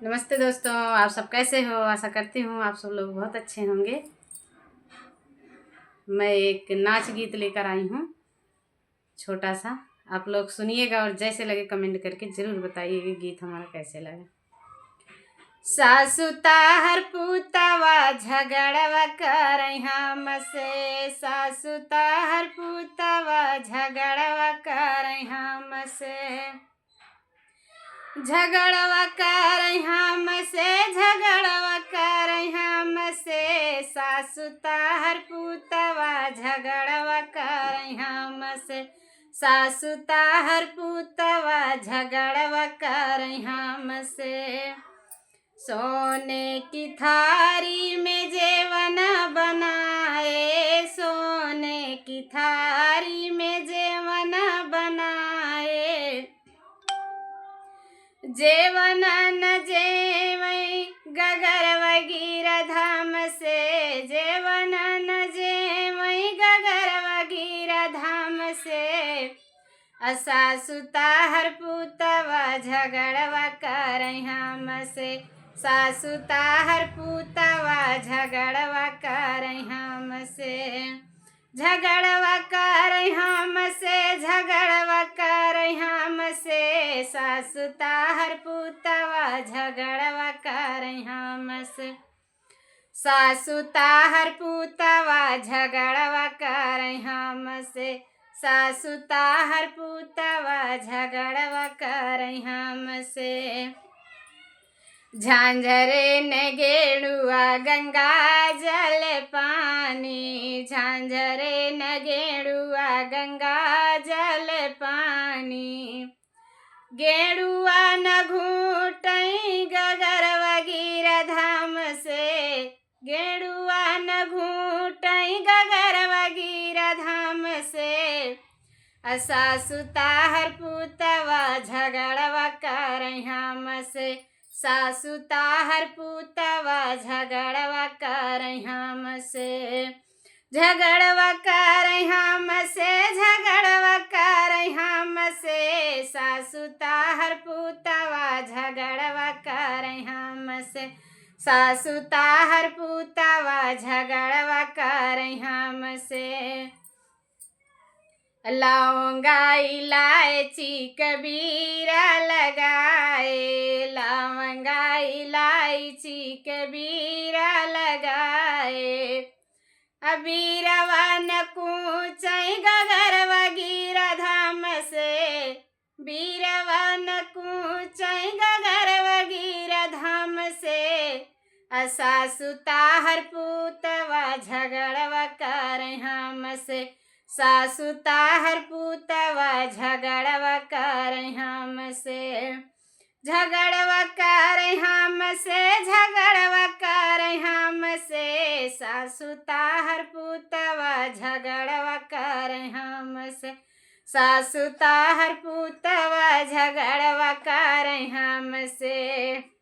नमस्ते दोस्तों, आप सब कैसे हो। आशा करती हूँ आप सब लोग बहुत अच्छे होंगे। मैं एक नाच गीत लेकर आई हूँ, छोटा सा। आप लोग सुनिएगा और जैसे लगे कमेंट करके ज़रूर बताइए कि गीत हमारा कैसे लगे। सासु ताहर पुतवा झगड़वा करई हमसे, सासु ताहर पुतवा झगड़वा करई हमसे, झगड़वा करई हमसे, झगड़वा करई हमसे, सासु ताहर पुतवा झगड़वा करई हमसे, सासु ताहर पुतवा झगड़वा करई हमसे। सोने की थारी में जेवन बनाए, सोने की थारी में जेवन बनाए, जेवन न जेवई गगरवा गिरधाम से, जेवन न जेवई गगरवा गिरधाम से, सासु ताहर पुतवा झगड़वा करई हमसे, सासु ताहर पुतवा झगड़वा करई हमसे, झगड़वा करई हमसे, झगड़वा करई हमसे, सासु ताहर पुतवा झगड़वा करई हमसे, सासु ताहर पुतवा झगड़वा करई हमसे, सासु ताहर पुतवा झगड़वा करई हमसे। झांझरे न गेड़ुआ गंगा जल पानी, झांझरे न गेड़ुआ गंगा जल पानी, गेड़ुआ न घूटई गगरवा गिरधाम से, गेड़ुआ न घूटई गगरवा गिरधाम से, सासु ताहर पुतवा झगड़वा करई हमसे, सासु ताहर पुतवा झगड़वा करई हमसे, झगड़वा करई हमसे, झगड़वा करई हमसे, सासु ताहर पुतवा झगड़वा करई हमसे, सासु ताहर पुतवा झगड़वा करई हमसे। लौंगा इलायची कबीरा लगाए, लौंगा इलायची कबीरा लगाए, अबीरवा न कूचई गगरवा गिरधाम से, बीरवा न कूचई गगरवा गिरधाम से, सासु ताहर पुतवा झगड़वा करई हमसे, सासु ताहर पुतवा झगड़वा करई हमसे, झगड़वा करई हमसे, झगड़वा करई हमसे, सासु ताहर पुतवा झगड़वा करई हमसे, सासु ताहर पुतवा झगड़वा करई हमसे।